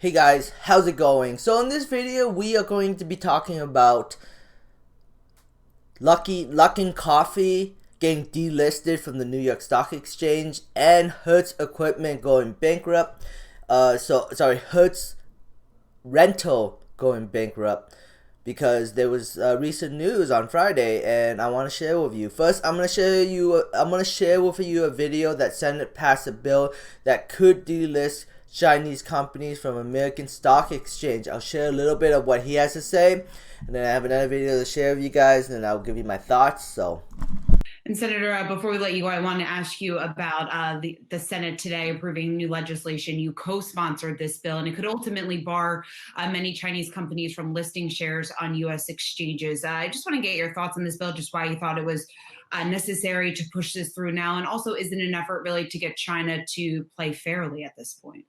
Hey guys, how's it going? So in this video, we are going to be talking about Luckin Coffee getting delisted from the New York Stock Exchange and Hertz equipment going bankrupt. Hertz rental going bankrupt because there was recent news on Friday, and I want to share with you. First, I'm gonna share with you a video that Senate passed a bill that could delist Chinese companies from American Stock Exchange. I'll share a little bit of what he has to say, and then I have another video to share with you guys, and then I'll give you my thoughts. And Senator, before we let you go, I want to ask you about the Senate today approving new legislation. You co-sponsored this bill, and it could ultimately bar many Chinese companies from listing shares on U.S. exchanges. I just want to get your thoughts on this bill, just why you thought it was necessary to push this through now, and also is it an effort really to get China to play fairly at this point?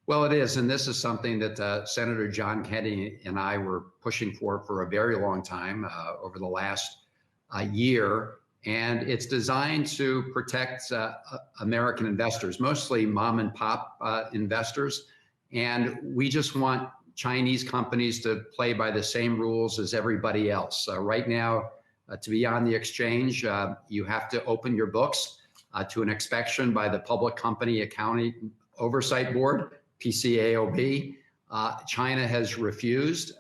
Well, it is, and this is something that Senator John Kerry and I were pushing for a very long time, over the last year, and it's designed to protect American investors, mostly mom and pop investors, and we just want Chinese companies to play by the same rules as everybody else. Right now, to be on the exchange, you have to open your books to an inspection by the Public Company Accounting Oversight Board, PCAOB. China has refused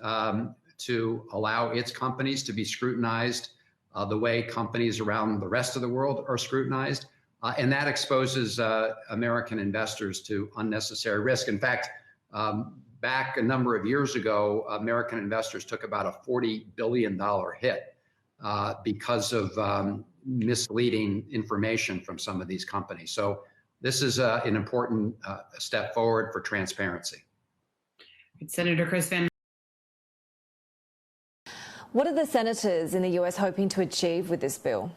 to allow its companies to be scrutinized the way companies around the rest of the world are scrutinized. And that exposes American investors to unnecessary risk. In fact, back a number of years ago, American investors took about a $40 billion hit because of misleading information from some of these companies. So this is an important step forward for transparency. Senator Chris Van. What are the senators in the US hoping to achieve with this bill?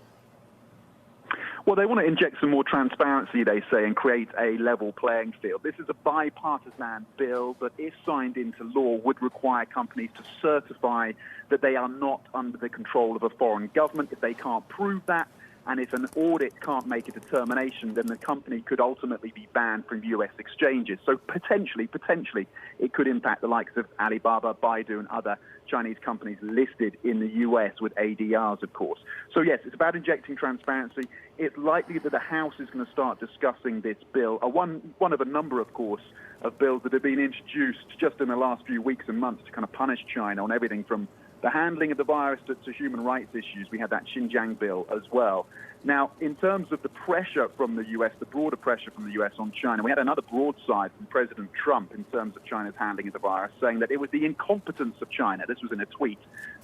Well, they want to inject some more transparency, they say, and create a level playing field. This is a bipartisan bill that, if signed into law, would require companies to certify that they are not under the control of a foreign government. If they can't prove that, and if an audit can't make a determination, then the company could ultimately be banned from U.S. exchanges. So potentially, it could impact the likes of Alibaba, Baidu, and other Chinese companies listed in the U.S. with ADRs, of course. So yes, it's about injecting transparency. It's likely that the House is going to start discussing this bill, one of a number, of course, of bills that have been introduced just in the last few weeks and months to kind of punish China on everything from the handling of the virus to human rights issues. We had that Xinjiang bill as well. Now, in terms of the pressure from the U.S., the broader pressure from the U.S. on China, we had another broadside from President Trump in terms of China's handling of the virus, saying that it was the incompetence of China, this was in a tweet,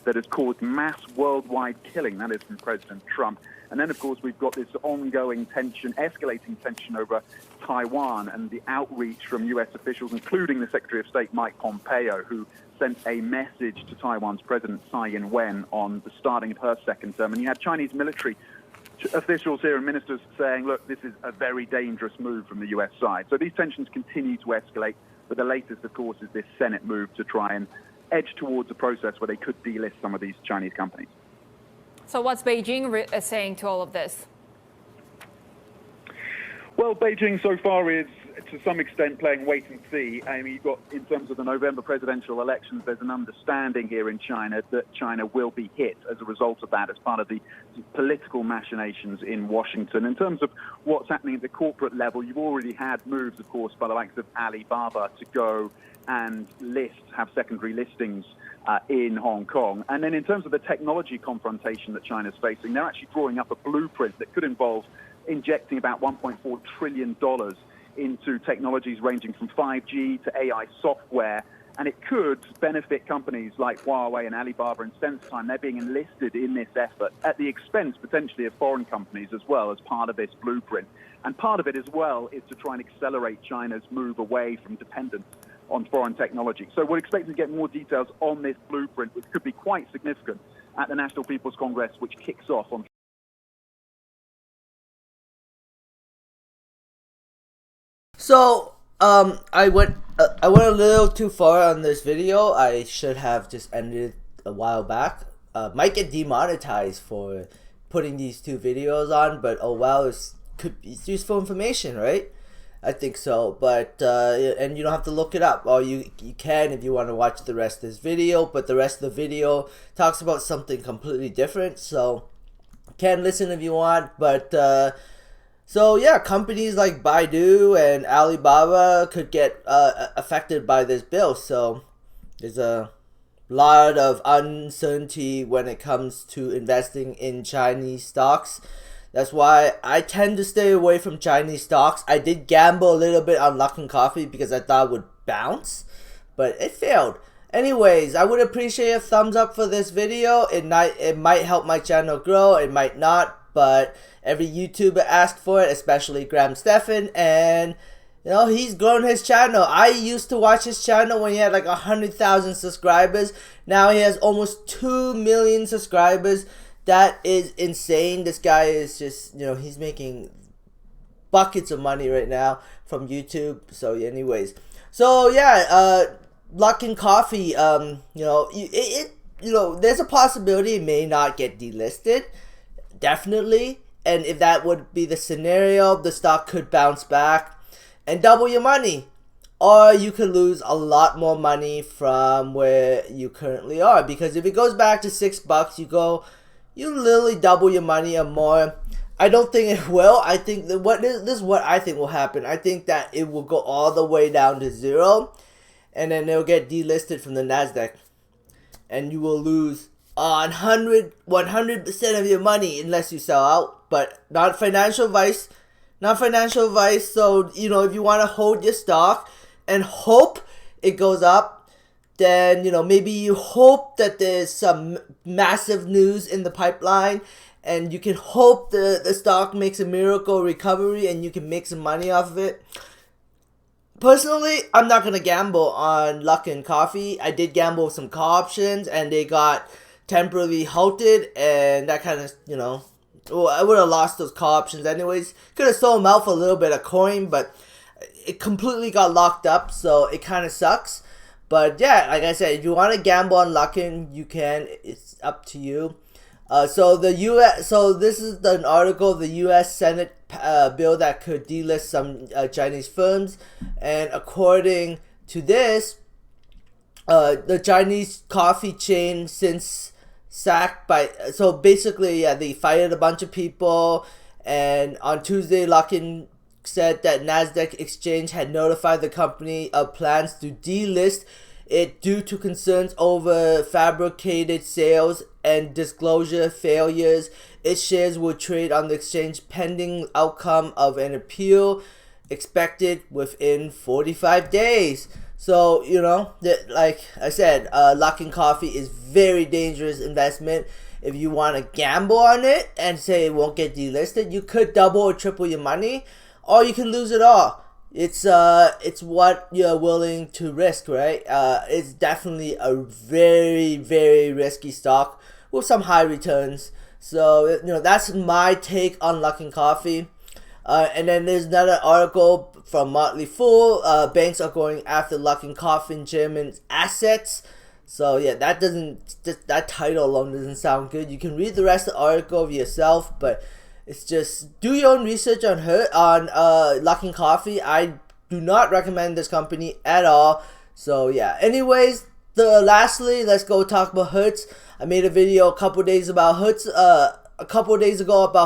that has caused mass worldwide killing. That is from President Trump. And then, of course, we've got this ongoing tension, escalating tension over Taiwan and the outreach from U.S. officials, including the Secretary of State, Mike Pompeo, who sent a message to Taiwan's President Tsai Ing-wen on the starting of her second term. And you had Chinese military officials here and ministers saying, look, this is a very dangerous move from the U.S. side. So these tensions continue to escalate. But the latest, of course, is this Senate move to try and edge towards a process where they could delist some of these Chinese companies. So what's Beijing saying to all of this? Well, Beijing so far is, to some extent, playing wait and see. I mean, you've got, in terms of the November presidential elections, there's an understanding here in China that China will be hit as a result of that, as part of the political machinations in Washington. In terms of what's happening at the corporate level, you've already had moves, of course, by the likes of Alibaba to go and have secondary listings in Hong Kong. And then in terms of the technology confrontation that China's facing, they're actually drawing up a blueprint that could involve injecting about $1.4 trillion into technologies ranging from 5G to AI software. And it could benefit companies like Huawei and Alibaba and SenseTime. They're being enlisted in this effort at the expense, potentially, of foreign companies as well, as part of this blueprint. And part of it as well is to try and accelerate China's move away from dependence on foreign technology. So we're expecting to get more details on this blueprint, which could be quite significant, at the National People's Congress, which kicks off on So, I went a little too far on this video. I should have just ended it a while back. Might get demonetized for putting these two videos on, but oh well, it's useful information, right? I think so, but and you don't have to look it up, or you can if you want to watch the rest of this video, but the rest of the video talks about something completely different, so you can listen if you want. But so yeah, companies like Baidu and Alibaba could get affected by this bill, so there's a lot of uncertainty when it comes to investing in Chinese stocks. That's why I tend to stay away from Chinese stocks. I did gamble a little bit on Luckin Coffee because I thought it would bounce, but it failed. Anyways, I would appreciate a thumbs up for this video. It might help my channel grow, it might not, but every YouTuber asked for it, especially Graham Stephan, and you know, he's grown his channel. I used to watch his channel when he had like 100,000 subscribers. Now he has almost 2 million subscribers. That is insane. This guy is just, you know, he's making buckets of money right now from YouTube. So anyways, so yeah, Luckin Coffee, you know, you know, there's a possibility it may not get delisted, definitely. And if that would be the scenario, the stock could bounce back and double your money, or you could lose a lot more money from where you currently are. Because if it goes back to $6, you literally double your money or more. I don't think it will. I think that this is what I think will happen. I think that it will go all the way down to 0, and then it'll get delisted from the Nasdaq, and you will lose 100% of your money unless you sell out. But not financial advice. Not financial advice. So, you know, if you want to hold your stock and hope it goes up, then, you know, maybe you hope that there's some massive news in the pipeline, and you can hope the stock makes a miracle recovery and you can make some money off of it. Personally, I'm not going to gamble on Luckin Coffee. I did gamble with some call options, and they got temporarily halted, and that kind of, you know, well, I would have lost those call options anyways. Could have sold them out for a little bit of coin, but it completely got locked up, so it kind of sucks. But yeah, like I said, if you want to gamble on Luckin, you can. It's up to you. So this is an article, the U.S. Senate bill that could delist some Chinese firms, and according to this, the Chinese coffee chain since sacked by. So basically, yeah, they fired a bunch of people, and on Tuesday, Luckin said that Nasdaq exchange had notified the company of plans to delist it due to concerns over fabricated sales and disclosure failures. Its shares will trade on the exchange pending outcome of an appeal expected within 45 days. So, you know, like I said, Luckin Coffee is very dangerous investment. If you want to gamble on it and say it won't get delisted, you could double or triple your money, or you can lose it all. It's what you're willing to risk, right? It's definitely a very, very risky stock with some high returns. So, you know, that's my take on Luckin Coffee. And then there's another article from Motley Fool. Banks are going after Luckin Coffee and German's assets. So yeah, that title alone doesn't sound good. You can read the rest of the article yourself, but it's just do your own research on Luckin Coffee. I do not recommend this company at all. So yeah. Anyways, lastly, let's go talk about Hertz. I made a video a couple days ago about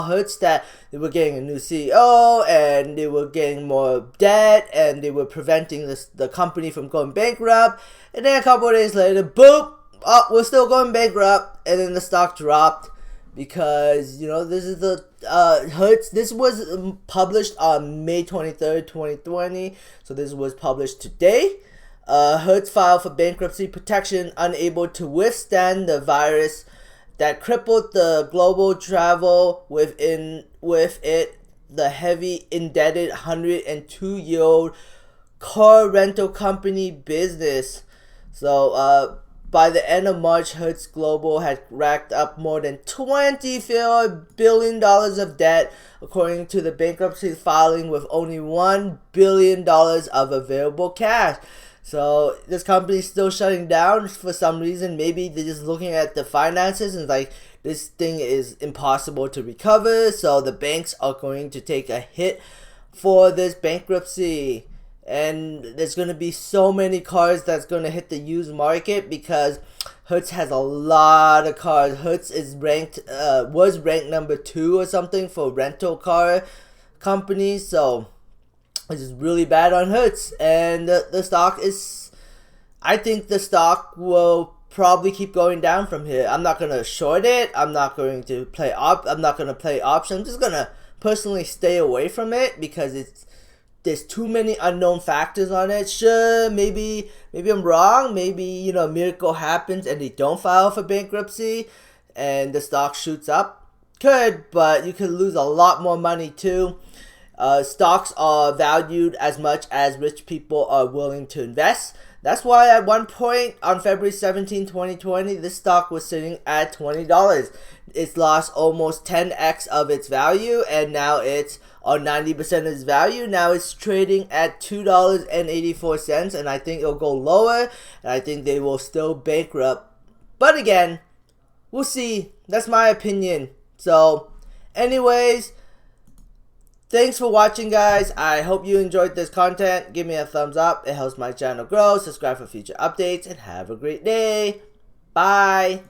Hertz, that they were getting a new CEO and they were getting more debt and they were preventing the company from going bankrupt. And then a couple of days later, boom, oh, we're still going bankrupt. And then the stock dropped because, you know, this is the Hertz. This was published on May 23rd, 2020. So this was published today. Hertz filed for bankruptcy protection, unable to withstand the virus that crippled the global travel with it, the heavy indebted 102-year-old car rental company business. So by the end of March, Hertz Global had racked up more than $24 billion of debt, according to the bankruptcy filing, with only $1 billion of available cash. So this company is still shutting down for some reason. Maybe they're just looking at the finances and like, this thing is impossible to recover. So the banks are going to take a hit for this bankruptcy. And there's going to be so many cars that's going to hit the used market because Hertz has a lot of cars. Hertz is was ranked number 2 or something for rental car companies. So this is really bad on Hertz. And the stock is, I think the stock will probably keep going down from here. I'm not going to short it. I'm not going to play I'm not going to play options. I'm just going to personally stay away from it because there's too many unknown factors on it. Sure, maybe I'm wrong. Maybe, a miracle happens and they don't file for bankruptcy and the stock shoots up. Could, but you could lose a lot more money too. Stocks are valued as much as rich people are willing to invest. That's why at one point on February 17, 2020, this stock was sitting at $20. It's lost almost 10x of its value, and now it's on 90% of its value. Now it's trading at $2.84, and I think it'll go lower, and I think they will still bankrupt. But again, we'll see. That's my opinion. So, anyways, thanks for watching, guys. I hope you enjoyed this content. Give me a thumbs up. It helps my channel grow. Subscribe for future updates, and have a great day. Bye.